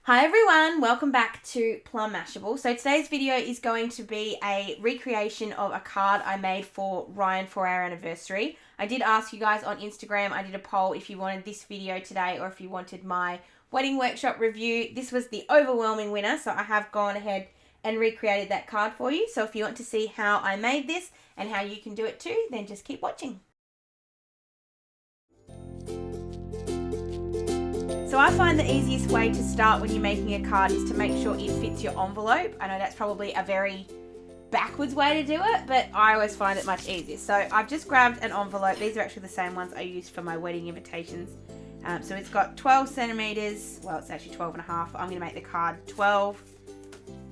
Hi everyone, welcome back to Plum Mashable. So today's video is going to be a recreation of a card I made for Ryan for our anniversary. I did ask you guys on Instagram, I did a poll if you wanted this video today or if you wanted my wedding workshop review. This was the overwhelming winner, so I have gone ahead and recreated that card for you. So if you want to see how I made this and how you can do it too, then just keep watching. So I find the easiest way to start when you're making a card is to make sure it fits your envelope. I know that's probably a very backwards way to do it, but I always find it much easier. So I've just grabbed an envelope. These are actually the same ones I used for my wedding invitations. So it's got 12 centimeters. Well, it's actually 12 and a half. I'm going to make the card 12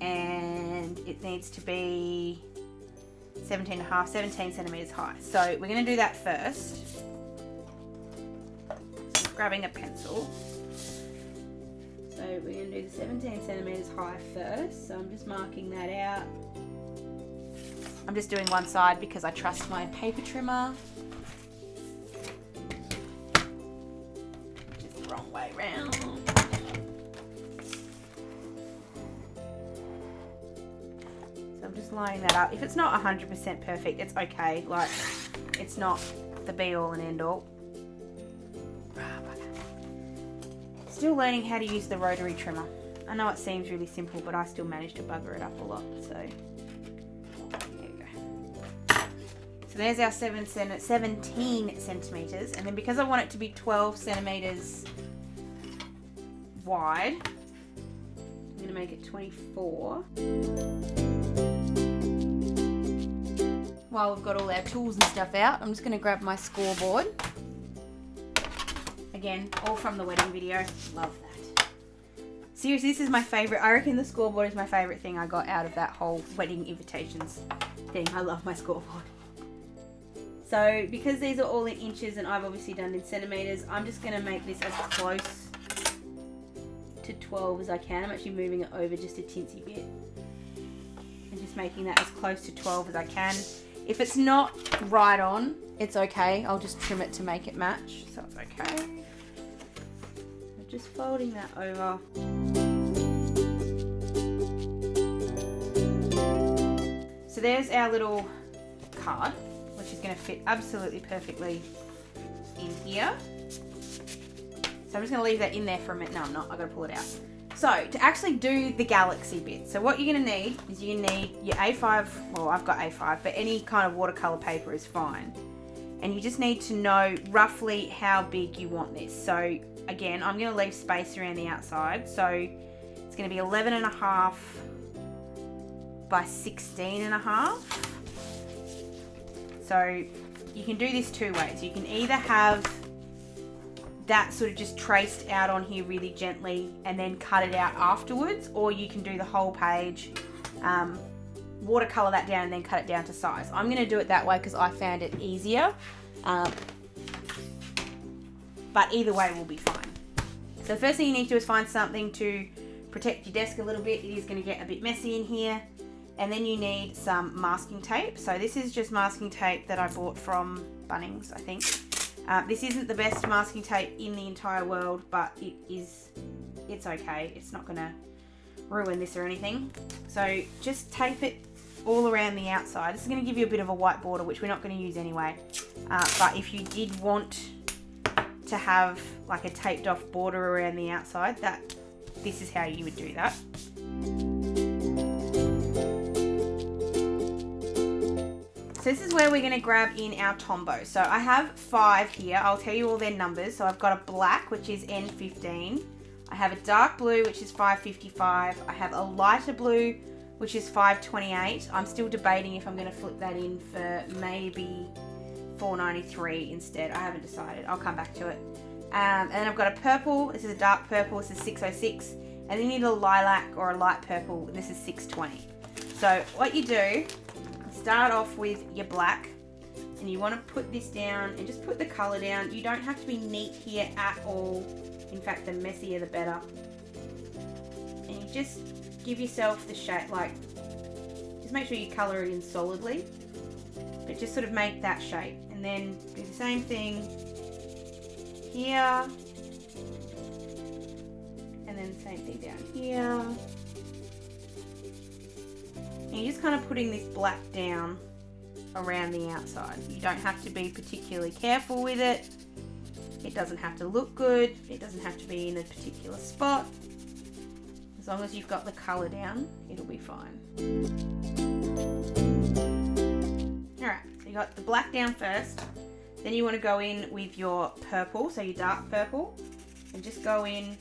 and it needs to be 17 centimeters high. So we're going to do that first. Just grabbing a pencil. So we're going to do the 17 centimeters high first. So I'm just marking that out. I'm just doing one side because I trust my paper trimmer. Just the wrong way around. So I'm just lining that up. If it's not 100% perfect, it's okay. Like, it's not the be all and end all. Still learning how to use the rotary trimmer. I know it seems really simple, but I still manage to bugger it up a lot. So there you go. So there's our 17 centimeters, and then because I want it to be 12 centimeters wide, I'm going to make it 24. While we've got all our tools and stuff out, I'm just going to grab my scoreboard. Again, all from the wedding video. Love that. Seriously, this is my favourite. I reckon the scoreboard is my favourite thing I got out of that whole wedding invitations thing. I love my scoreboard. So, because these are all in inches and I've obviously done in centimetres, I'm just going to make this as close to 12 as I can. I'm actually moving it over just a tinsy bit. And just making that as close to 12 as I can. If it's not right on, it's okay. I'll just trim it to make it match. So it's okay. Just folding that over. So there's our little card, which is going to fit absolutely perfectly in here. So I'm just going to leave that in there for a minute. No, I'm not. I've got to pull it out. So to actually do the galaxy bit, so what you're going to need is you need your A5, well I've got A5, but any kind of watercolour paper is fine. And you just need to know roughly how big you want this. So again, I'm going to leave space around the outside. So it's going to be 11.5 by 16.5. So you can do this two ways. You can either have that sort of just traced out on here really gently and then cut it out afterwards, or you can do the whole page, watercolor that down and then cut it down to size. I'm going to do it that way because I found it easier, but either way will be fine. So the first thing you need to do is find something to protect your desk a little bit. It is going to get a bit messy in here. And then you need some masking tape. So this is just masking tape that I bought from Bunnings, I think. This isn't the best masking tape in the entire world, but it's okay. It's not going to ruin this or anything. So just tape it all around the outside. This is going to give you a bit of a white border, which we're not going to use anyway. But if you did want to have like a taped off border around the outside, this is how you would do that. So this is where we're going to grab in our Tombow. So I have 5 here. I'll tell you all their numbers. So I've got a black, which is N15. I have a dark blue, which is 555. I have a lighter blue, which is 528. I'm still debating if I'm going to flip that in for maybe 493 instead. I haven't decided. I'll come back to it. And then I've got a purple. This is a dark purple. This is 606. And then you need a lilac or a light purple. And this is 620. So what you do, start off with your black. And you want to put this down and just put the colour down. You don't have to be neat here at all. In fact, the messier the better. And you just give yourself the shape, like, just make sure you colour it in solidly. But just sort of make that shape. And then do the same thing here. And then same Same thing down here. And you're just kind of putting this black down around the outside. You don't have to be particularly careful with it. It doesn't have to look good. It doesn't have to be in a particular spot. As long as you've got the colour down, it'll be fine. Alright, so you got the black down first. Then you want to go in with your purple, so your dark purple. And just go in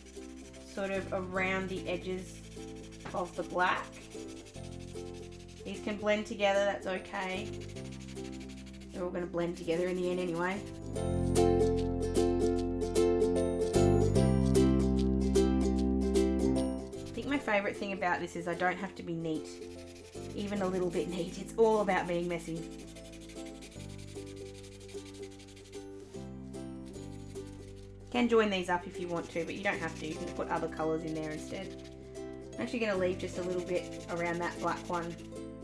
sort of around the edges of the black. These can blend together, that's okay. They're all going to blend together in the end anyway. I think my favourite thing about this is I don't have to be neat. Even a little bit neat. It's all about being messy. You can join these up if you want to, but you don't have to. You can put other colours in there instead. I'm actually going to leave just a little bit around that black one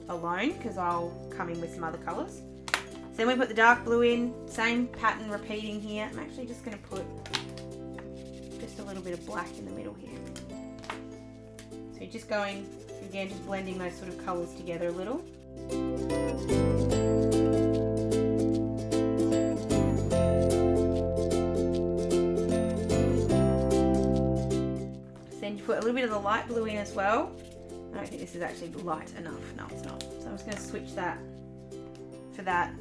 alone because I'll come in with some other colours. So then we put the dark blue in, same pattern repeating here. I'm actually just going to put just a little bit of black in the middle here. So you're just going, again, just blending those sort of colours together a little. So then you put a little bit of the light blue in as well. I don't think this is actually light enough. No, it's not. So I'm just going to switch that for that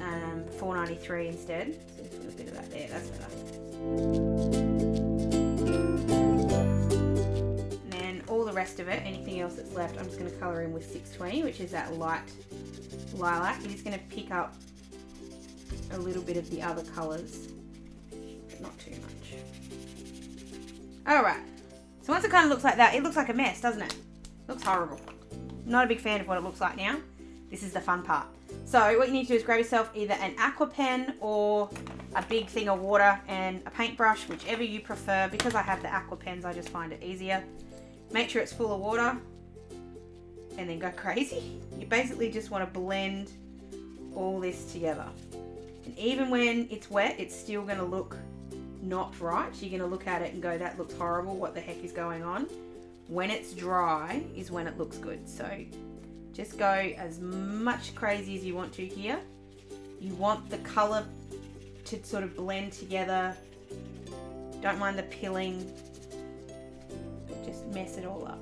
493 instead. So just put a bit of that there. That's better. And then all the rest of it, anything else that's left, I'm just going to colour in with 620, which is that light lilac. You're just going to pick up a little bit of the other colours, but not too much. Alright. So once it kind of looks like that, it looks like a mess, doesn't it? Looks horrible. Not a big fan of what it looks like now. This is the fun part. So what you need to do is grab yourself either an Aqua pen or a big thing of water and a paintbrush, whichever you prefer. Because I have the Aqua pens, I just find it easier. Make sure it's full of water and then go crazy. You basically just want to blend all this together. And even when it's wet, it's still going to look not right. You're going to look at it and go, that looks horrible. What the heck is going on? When it's dry is when it looks good. So just go as much crazy as you want to here. You want the colour to sort of blend together. Don't mind the pilling. Just mess it all up.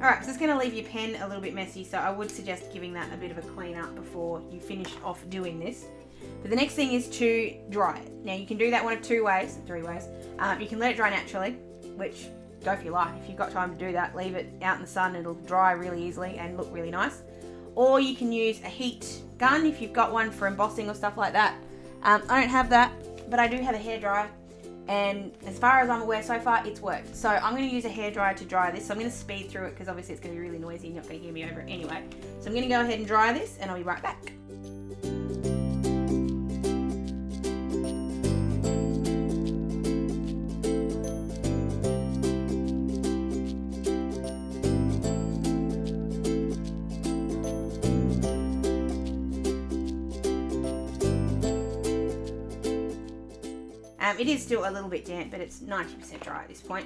Alright, so it's going to leave your pen a little bit messy, so I would suggest giving that a bit of a clean up before you finish off doing this. But the next thing is to dry it. Now you can do that one of three ways. You can let it dry naturally, which go for your life. If you've got time to do that, leave it out in the sun, it'll dry really easily and look really nice. Or you can use a heat gun if you've got one for embossing or stuff like that. I don't have that, but I do have a hairdryer. And as far as I'm aware so far, it's worked. So I'm going to use a hairdryer to dry this. So I'm going to speed through it because obviously it's going to be really noisy and you're not going to hear me over it anyway. So I'm going to go ahead and dry this and I'll be right back. It is still a little bit damp, but it's 90% dry at this point.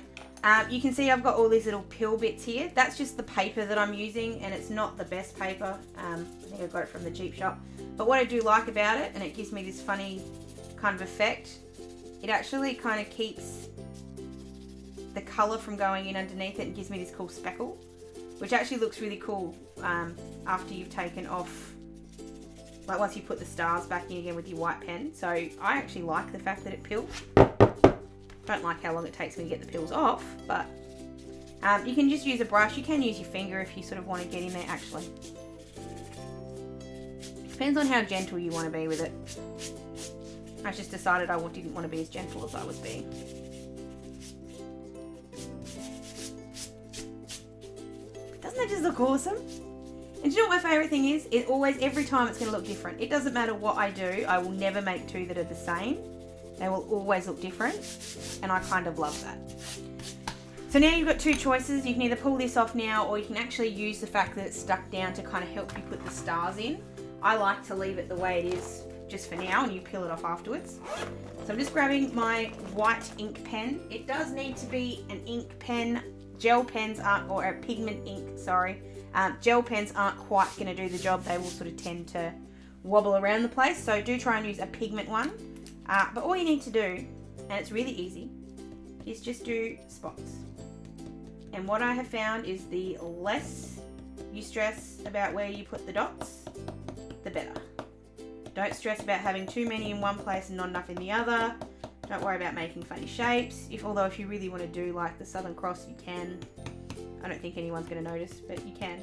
You can see I've got all these little pill bits here. That's just the paper that I'm using, and it's not the best paper. I think I got it from the cheap shop. But what I do like about it, and it gives me this funny kind of effect, it actually kind of keeps the colour from going in underneath it and gives me this cool speckle, which actually looks really cool after you've taken off, like once you put the stars back in again with your white pen. So I actually like the fact that it pills. Don't like how long it takes me to get the pills off, but you can just use a brush. You can use your finger if you sort of want to get in there actually. Depends on how gentle you want to be with it. I just decided I didn't want to be as gentle as I was being. Doesn't that just look awesome? And do you know what my favourite thing is? It always, every time it's going to look different. It doesn't matter what I do, I will never make two that are the same. They will always look different, and I kind of love that. So now you've got two choices. You can either pull this off now, or you can actually use the fact that it's stuck down to kind of help you put the stars in. I like to leave it the way it is just for now, and you peel it off afterwards. So I'm just grabbing my white ink pen. It does need to be an ink pen. Gel pens aren't, or a pigment ink, sorry. Gel pens aren't quite going to do the job. They will sort of tend to wobble around the place. So do try and use a pigment one. But all you need to do, and it's really easy, is just do spots. And what I have found is the less you stress about where you put the dots, the better. Don't stress about having too many in one place and not enough in the other. Don't worry about making funny shapes. Although if you really want to do like the Southern Cross, you can. I don't think anyone's going to notice, but you can.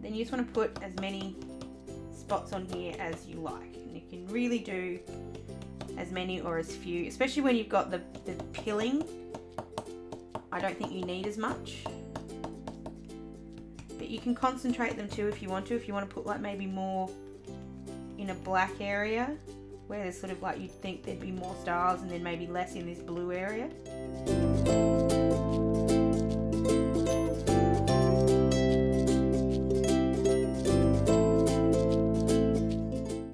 Then you just want to put as many spots on here as you like. And you can really do as many or as few, especially when you've got the pilling. I don't think you need as much. But you can concentrate them too if you want to. If you want to put like maybe more in a black area, where there's sort of like you'd think there'd be more stars, and then maybe less in this blue area.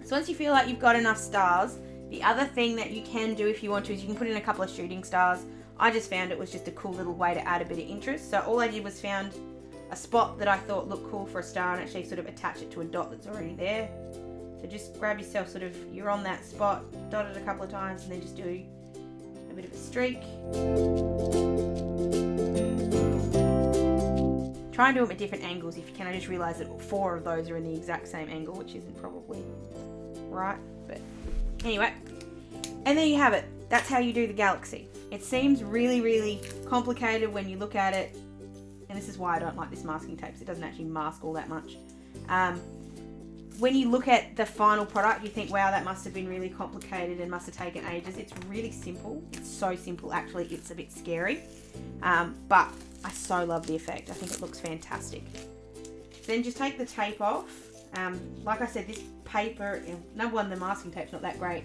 So once you feel like you've got enough stars, the other thing that you can do if you want to is you can put in a couple of shooting stars. I just found it was just a cool little way to add a bit of interest. So all I did was found a spot that I thought looked cool for a star and actually sort of attach it to a dot that's already there. So just grab yourself sort of, you're on that spot, dot it a couple of times, and then just do a bit of a streak. Try and do them at different angles if you can. I just realised that 4 of those are in the exact same angle, which isn't probably right, but anyway. And there you have it. That's how you do the galaxy. It seems really, really complicated when you look at it, and this is why I don't like this masking tape, because it doesn't actually mask all that much. When you look at the final product, you think, wow, that must have been really complicated and must have taken ages. It's really simple. It's so simple, actually. It's a bit scary, but I so love the effect. I think it looks fantastic. Then just take the tape off. Like I said, this paper, number one, the masking tape's not that great,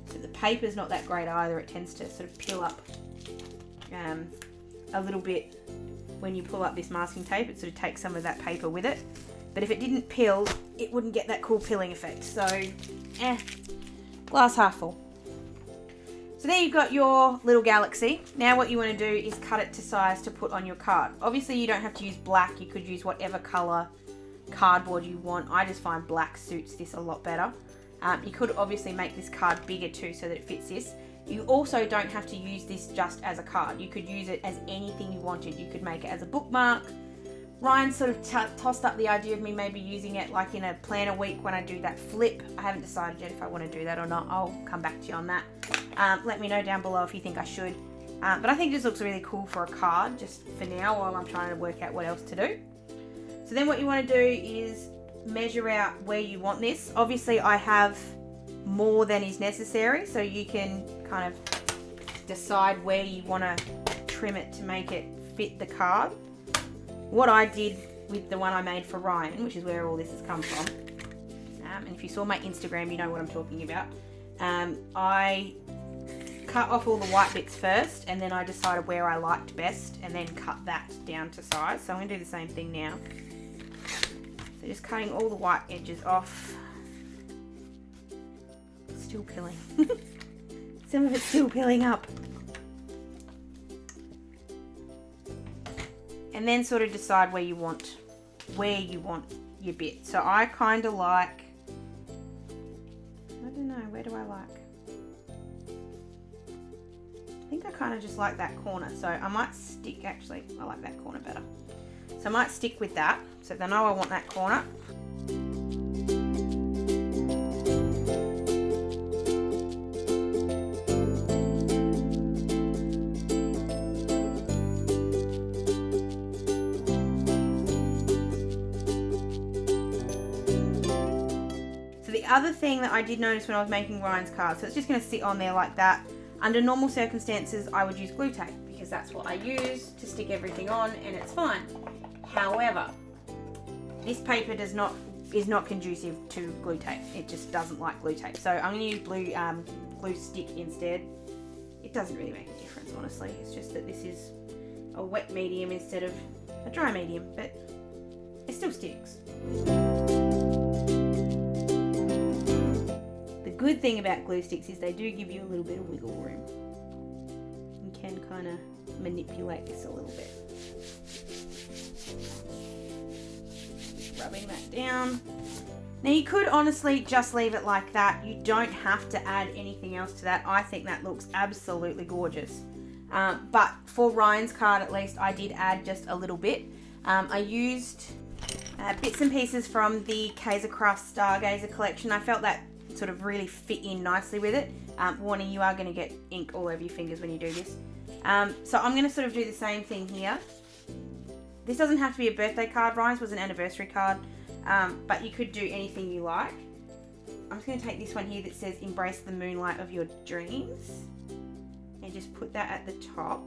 but the paper's not that great either. It tends to sort of peel up a little bit when you pull up this masking tape. It sort of takes some of that paper with it. But if it didn't peel, it wouldn't get that cool pilling effect. So, glass half full. So there you've got your little galaxy. Now what you want to do is cut it to size to put on your card. Obviously you don't have to use black. You could use whatever colour cardboard you want. I just find black suits this a lot better. You could obviously make this card bigger too so that it fits this. You also don't have to use this just as a card. You could use it as anything you wanted. You could make it as a bookmark. Ryan sort of tossed up the idea of me maybe using it like in a planner week when I do that flip. I haven't decided yet if I want to do that or not. I'll come back to you on that. Let me know down below if you think I should. But I think this looks really cool for a card just for now while I'm trying to work out what else to do. So then what you want to do is measure out where you want this. Obviously I have more than is necessary, so you can kind of decide where you want to trim it to make it fit the card. What I did with the one I made for Ryan, which is where all this has come from, and if you saw my Instagram, you know what I'm talking about. I cut off all the white bits first, and then I decided where I liked best, and then cut that down to size. So I'm going to do the same thing now. So just cutting all the white edges off. Still pilling. Some of it's still pilling up. And then sort of decide where you want your bit. So I kind of like, I don't know, where do I like? I think I kind of just like that corner. So I might stick, actually, I like that corner better. So I might stick with that. So they know I want that corner. Other thing that I did notice when I was making Ryan's card, so it's just going to sit on there like that. Under normal circumstances I would use glue tape because that's what I use to stick everything on and it's fine. However, this paper is not conducive to glue tape. It just doesn't like glue tape. So I'm going to use glue stick instead. It doesn't really make a difference, honestly. It's just that this is a wet medium instead of a dry medium, but it still sticks. The good thing about glue sticks is they do give you a little bit of wiggle room. You can kind of manipulate this a little bit. Just rubbing that down. Now you could honestly just leave it like that. You don't have to add anything else to that. I think that looks absolutely gorgeous. But for Ryan's card at least, I did add just a little bit. I used bits and pieces from the Kaiser Craft Stargazer collection. I felt that sort of really fit in nicely with it. Warning, you are going to get ink all over your fingers when you do this. So I'm going to sort of do the same thing here. This doesn't have to be a birthday card. Ryan's was an anniversary card. But you could do anything you like. I'm just going to take this one here that says embrace the moonlight of your dreams and just put that at the top.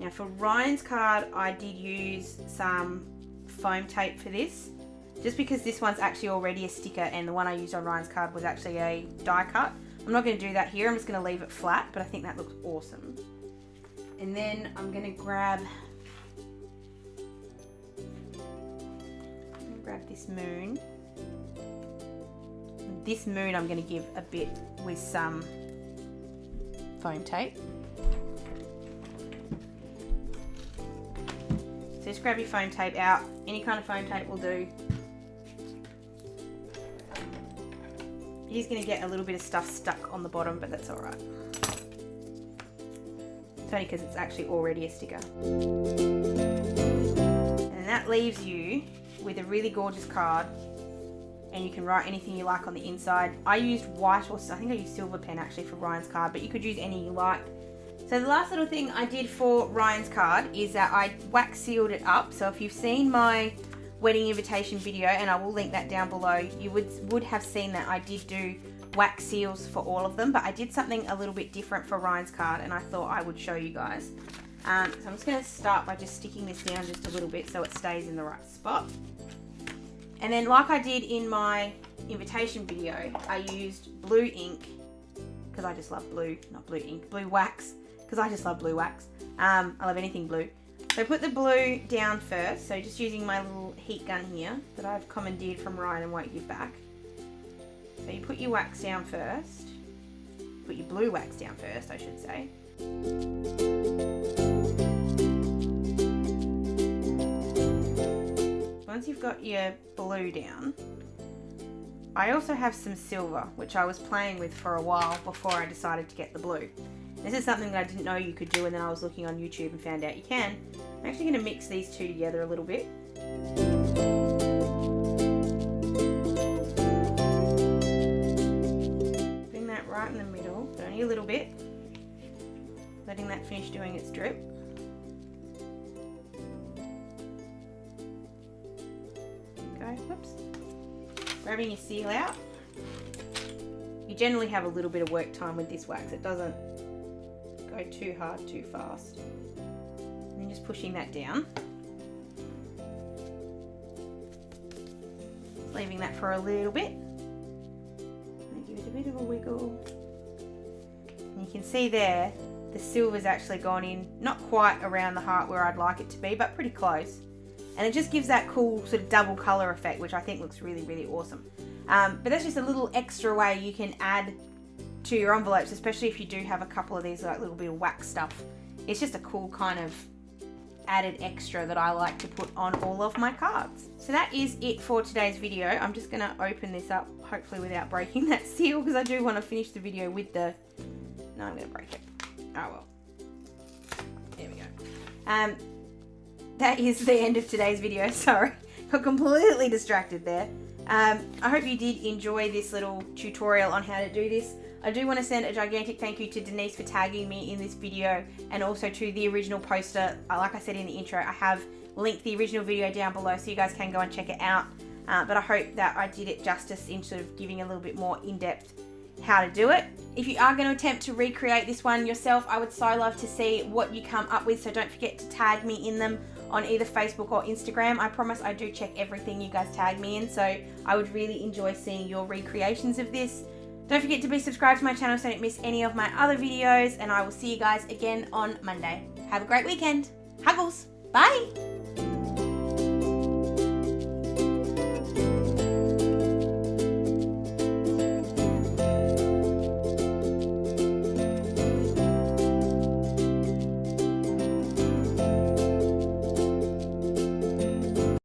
Now for Ryan's card, I did use some foam tape for this, just because this one's actually already a sticker and the one I used on Ryan's card was actually a die cut. I'm not going to do that here. I'm just going to leave it flat, but I think that looks awesome. And then I'm going to grab this moon. This moon I'm going to give a bit with some foam tape. So just grab your foam tape out. Any kind of foam tape will do. You're just going to get a little bit of stuff stuck on the bottom, but that's alright. It's only because it's actually already a sticker. And that leaves you with a really gorgeous card, and you can write anything you like on the inside. I used white, or I think I used silver pen actually for Ryan's card, but you could use any you like. So the last little thing I did for Ryan's card is that I wax sealed it up. So if you've seen my wedding invitation video, and I will link that down below, you would have seen that I did do wax seals for all of them, but I did something a little bit different for Ryan's card, and I thought I would show you guys. So I'm just going to start by just sticking this down just a little bit so it stays in the right spot. And then like I did in my invitation video, I used blue ink, because I just love blue, not blue ink, blue wax, because I just love blue wax. I love anything blue. So I put the blue down first, so just using my little heat gun here that I've commandeered from Ryan and won't give back. So you put your wax down first, put your blue wax down first I should say. Once you've got your blue down, I also have some silver, which I was playing with for a while before I decided to get the blue. This is something that I didn't know you could do, and then I was looking on YouTube and found out you can. I'm actually going to mix these two together a little bit. Bring that right in the middle, but only a little bit. Letting that finish doing its drip. Whoops. Grabbing your seal out. You generally have a little bit of work time with this wax. It doesn't go too hard, too fast. And then just pushing that down. Leaving that for a little bit. And give it a bit of a wiggle. And you can see there, the silver's actually gone in, not quite around the heart where I'd like it to be, but pretty close. And it just gives that cool sort of double colour effect, which I think looks really, really awesome. But that's just a little extra way you can add to your envelopes, especially if you do have a couple of these like little bit of wax stuff. It's just a cool kind of added extra that I like to put on all of my cards. So that is it for today's video. I'm just going to open this up, hopefully without breaking that seal, because I do want to finish the video with the... No, I'm going to break it. Oh well. There we go. That is the end of today's video. Sorry, got completely distracted there. I hope you did enjoy this little tutorial on how to do this. I do want to send a gigantic thank you to Denise for tagging me in this video, and also to the original poster. Like I said in the intro, I have linked the original video down below so you guys can go and check it out. But I hope that I did it justice in sort of giving a little bit more in-depth how to do it. If you are going to attempt to recreate this one yourself, I would so love to see what you come up with, so don't forget to tag me in them on either Facebook or Instagram. I promise I do check everything you guys tag me in, so I would really enjoy seeing your recreations of this. Don't forget to be subscribed to my channel so you don't miss any of my other videos, and I will see you guys again on Monday. Have a great weekend. Huggles. Bye.